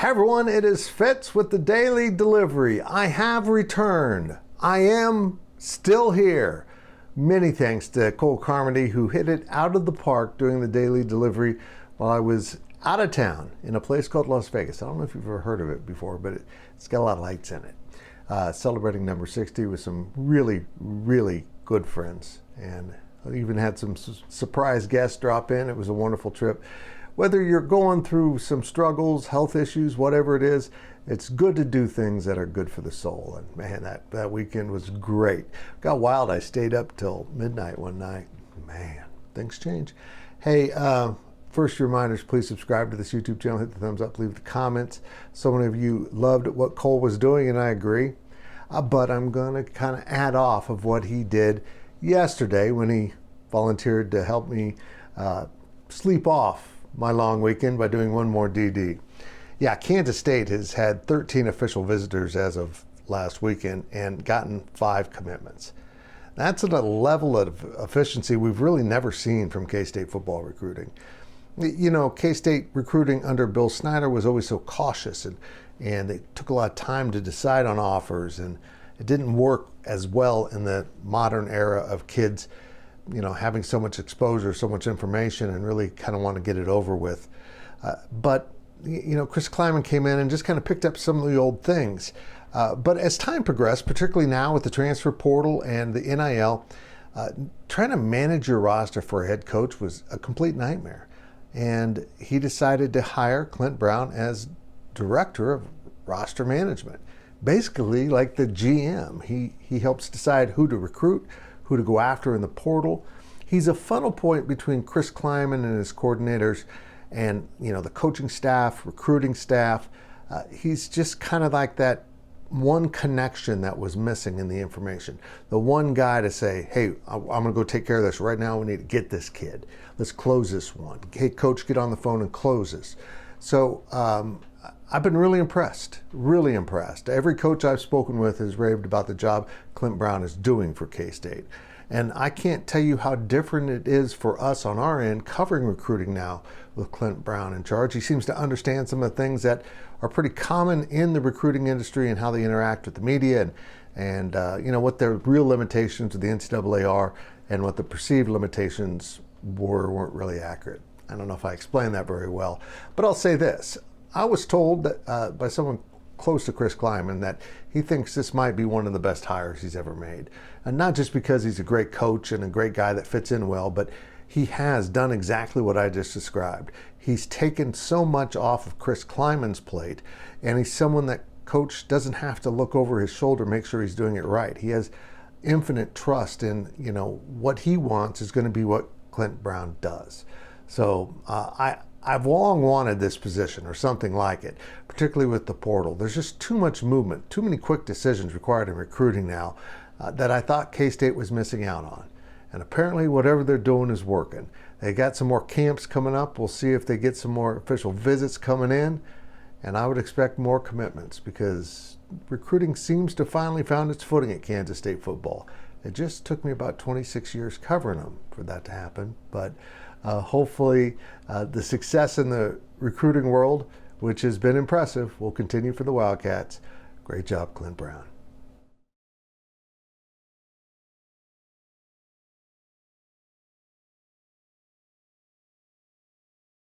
Hey everyone, it is Fitz with the Daily Delivery. I have returned. I am still here. Many thanks to Cole Carmody, who hit it out of the park doing the Daily Delivery while I was out of town in a place called Las Vegas. I don't know if you've ever heard of it before, but it's got a lot of lights in it. Celebrating number 60 with some really, really good friends. And I even had some surprise guests drop in. It was a wonderful trip. Whether you're going through some struggles, health issues, whatever it is, it's good to do things that are good for the soul. And man, that weekend was great. Got wild. I stayed up till midnight one night. Man, things change. Hey, first reminders, please subscribe to this YouTube channel, hit the thumbs up, leave the comments. So many of you loved what Cole was doing, and I agree. But I'm going to kind of add off of what he did yesterday when he volunteered to help me sleep off my long weekend by doing one more DD. Yeah, Kansas State has had 13 official visitors as of last weekend and gotten 5 commitments. That's at a level of efficiency we've really never seen from K-State football recruiting. You know, K-State recruiting under Bill Snyder was always so cautious, and it took a lot of time to decide on offers, and it didn't work as well in the modern era of kids, you know, having so much exposure, so much information, and really kind of want to get it over with. But, you know, Chris Klieman came in and just kind of picked up some of the old things. But as time progressed, particularly now with the transfer portal and the NIL, trying to manage your roster for a head coach was a complete nightmare. And he decided to hire Clint Brown as director of roster management. Basically like the GM. He helps decide who to recruit, who to go after in the portal. He's a funnel point between Chris Klieman and his coordinators and, you know, the coaching staff, recruiting staff. He's just kind of like that one connection that was missing in the information. The one guy to say, hey, I'm going to go take care of this right now. We need to get this kid. Let's close this one. Hey, coach, get on the phone and close this. So I've been really impressed, really impressed. Every coach I've spoken with has raved about the job Clint Brown is doing for K-State. And I can't tell you how different it is for us on our end covering recruiting now with Clint Brown in charge. He seems to understand some of the things that are pretty common in the recruiting industry and how they interact with the media and you know, what their real limitations of the NCAA are and what the perceived limitations weren't really accurate. I don't know if I explained that very well, but I'll say this. I was told that by someone close to Chris Klieman that he thinks this might be one of the best hires he's ever made. And not just because he's a great coach and a great guy that fits in well, but he has done exactly what I just described. He's taken so much off of Chris Klieman's plate, and he's someone that coach doesn't have to look over his shoulder, make sure he's doing it right. He has infinite trust in, you know, what he wants is going to be what Clint Brown does. So I've long wanted this position or something like it, particularly with the portal. There's just too much movement, too many quick decisions required in recruiting now that I thought K-State was missing out on. And apparently whatever they're doing is working. They got some more camps coming up. We'll see if they get some more official visits coming in. And I would expect more commitments because recruiting seems to finally found its footing at Kansas State football. It just took me about 26 years covering them for that to happen. But hopefully the success in the recruiting world, which has been impressive, will continue for the Wildcats. Great job, Clint Brown.